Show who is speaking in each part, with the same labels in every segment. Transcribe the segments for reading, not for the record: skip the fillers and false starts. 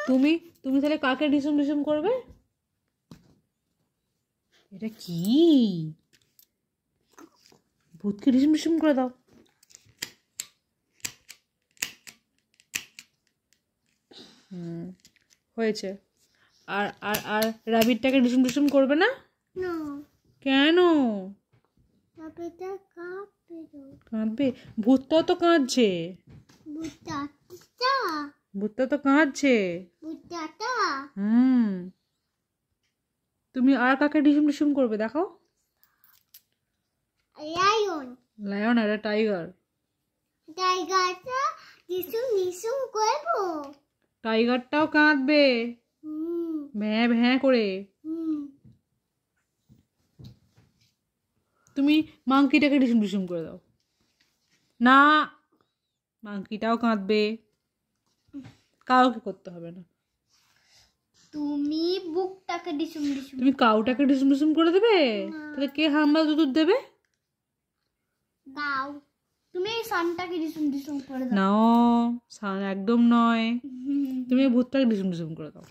Speaker 1: তুমি তুমি তাহলে কাকে ডিসুম ডিসুম করবে? এটা কি? ভূতকে ডিসুম ডিসুম করে দাও। হয়েছে। আর আর আর রাবিটটাকে ডিসুম ডিসুম করবে না? কেন? কাঁদবে? ভূতটাও তো কাঁদছে। ভূতটা তো কাঁদছে। তুমি আর কাকে ডিসুম ডিসুম করবে দেখো?
Speaker 2: লায়ন।
Speaker 1: লায়ন আর টাইগার।
Speaker 2: টাইগারটা ডিসুম ডিসুম করবো।
Speaker 1: টাইগারটাও কাঁদবে ভ্যাঁ ভ্যাঁ করে। তুমি মাংকিটাকে ডিসুম ডিসুম করে দাও। না, মাংকিটাও কাঁদবে। কাউকে করতে হবে না।
Speaker 2: তুমি বুকটাকে ডিসুম ডিসুম।
Speaker 1: তুমি কাউটাকে ডিসুম ডিসুম করে দেবে? তাহলে কে হাম্বা দুধ দেবে?
Speaker 2: গাও। তুমি সানটাকে ডিসুম ডিসুম করে দাও।
Speaker 1: না, সান একদম নয়। তুমি ভূতটাকে ডিসুম ডিসুম করে দাও।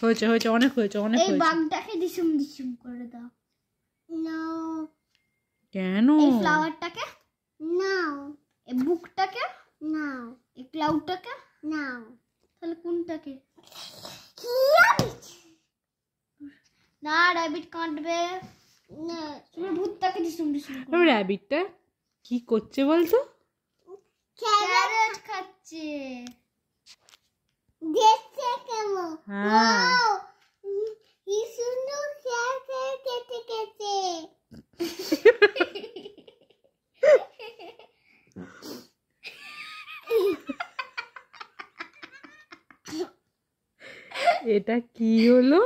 Speaker 1: হয়েছে হয়েছে, অনেক হয়েছে, অনেক
Speaker 2: এই
Speaker 1: হয়েছে।
Speaker 2: বাঘটাকে ডিসুম ডিসুম করে দাও। নাও।
Speaker 1: কেন?
Speaker 2: এই ফ্লাওয়ারটাকে নাও। এই বুকটাকে নাও। এই ক্লাউডটাকে নাও। তাহলে কোনটাকে? না, র‍্যাবিট কাটবে না। তুমি ভূতটাকে ডিসুম ডিসুম করো।
Speaker 1: র‍্যাবিটটা কি করছে বলতো?
Speaker 2: ক্যারট খাচ্ছে। দেখতে কেমন? ওয়াও, কি সুন্দর ক্যারট কেটে কেটে।
Speaker 1: এটা কি হলো?